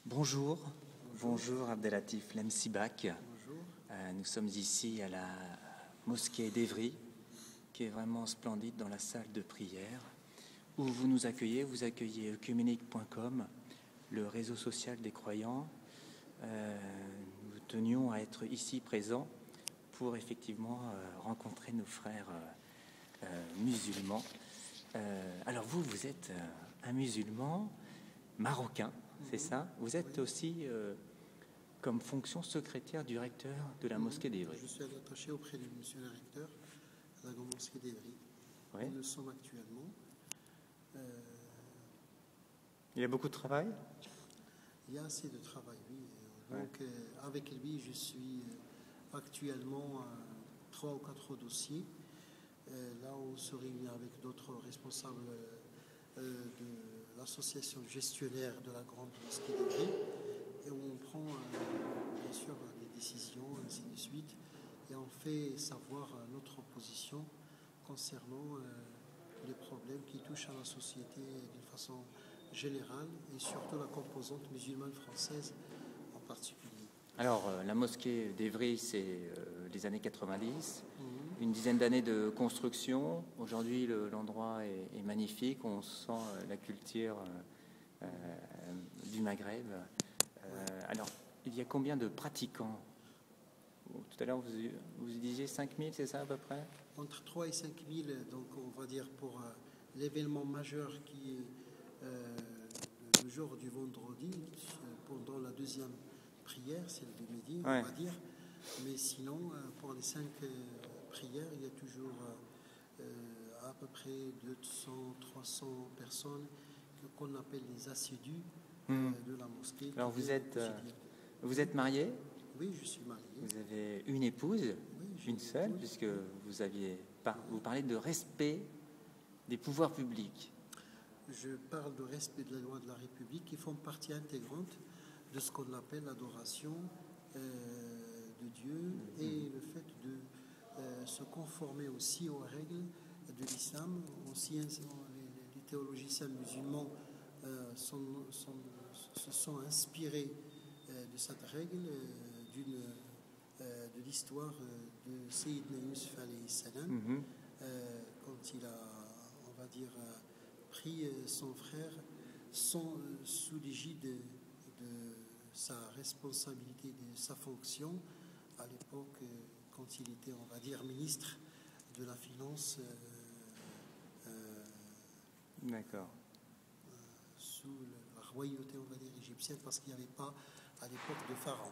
Bonjour, bonjour Abdelatif Lemsibak. Bonjour. Nous sommes ici à la mosquée d'Evry, qui est vraiment splendide dans la salle de prière, où vous accueillez œcuménique.com, le réseau social des croyants. Nous tenions à être ici présents pour effectivement rencontrer nos frères musulmans. Alors vous êtes un musulman marocain, c'est ça? Vous êtes aussi comme fonction secrétaire du recteur de la mosquée d'Evry. Je suis attaché auprès du monsieur le recteur à la grande mosquée d'Evry. Oui. Nous le sommes actuellement. Il y a beaucoup de travail? Il y a assez de travail, oui. Ouais. Donc, avec lui, je suis actuellement à 3 ou 4 dossiers. Là, on se réunit avec d'autres responsables de l'association gestionnaire de la grande mosquée d'Evry. Et où on prend bien sûr des décisions, ainsi de suite, et on fait savoir notre position concernant les problèmes qui touchent à la société d'une façon générale, et surtout la composante musulmane française en particulier. Alors, la mosquée d'Evry, c'est les années 90, une dizaine d'années de construction. Aujourd'hui, l'endroit est magnifique, on sent la culture du Maghreb. Alors, il y a combien de pratiquants? Tout à l'heure, vous disiez 5 000, c'est ça à peu près? Entre 3 et 5 000, donc on va dire pour l'événement majeur qui est le jour du vendredi, pendant la deuxième prière, celle du midi, Ouais. on va dire. Mais sinon, pour les 5 prières, il y a toujours à peu près 200, 300 personnes qu'on appelle les assidus de la mosquée. Alors, vous êtes marié? Oui, je suis marié. Vous avez une épouse, Oui, j'ai une seule, épouse. puisque vous parlez de respect des pouvoirs publics. Je parle de respect de la loi de la République qui font partie intégrante de ce qu'on appelle l'adoration de Dieu et le fait de se conformer aussi aux règles de l'islam. Aussi, les théologiciens musulmans se sont inspirés de cette règle de l'histoire de Sayyidina Yusuf alayhi salam, quand il a, on va dire, pris son frère sous l'égide de sa responsabilité, de sa fonction à l'époque quand il était, on va dire, ministre de la Finance D'accord. Sous la royauté, on va dire, égyptienne, parce qu'il n'y avait pas à l'époque de pharaon.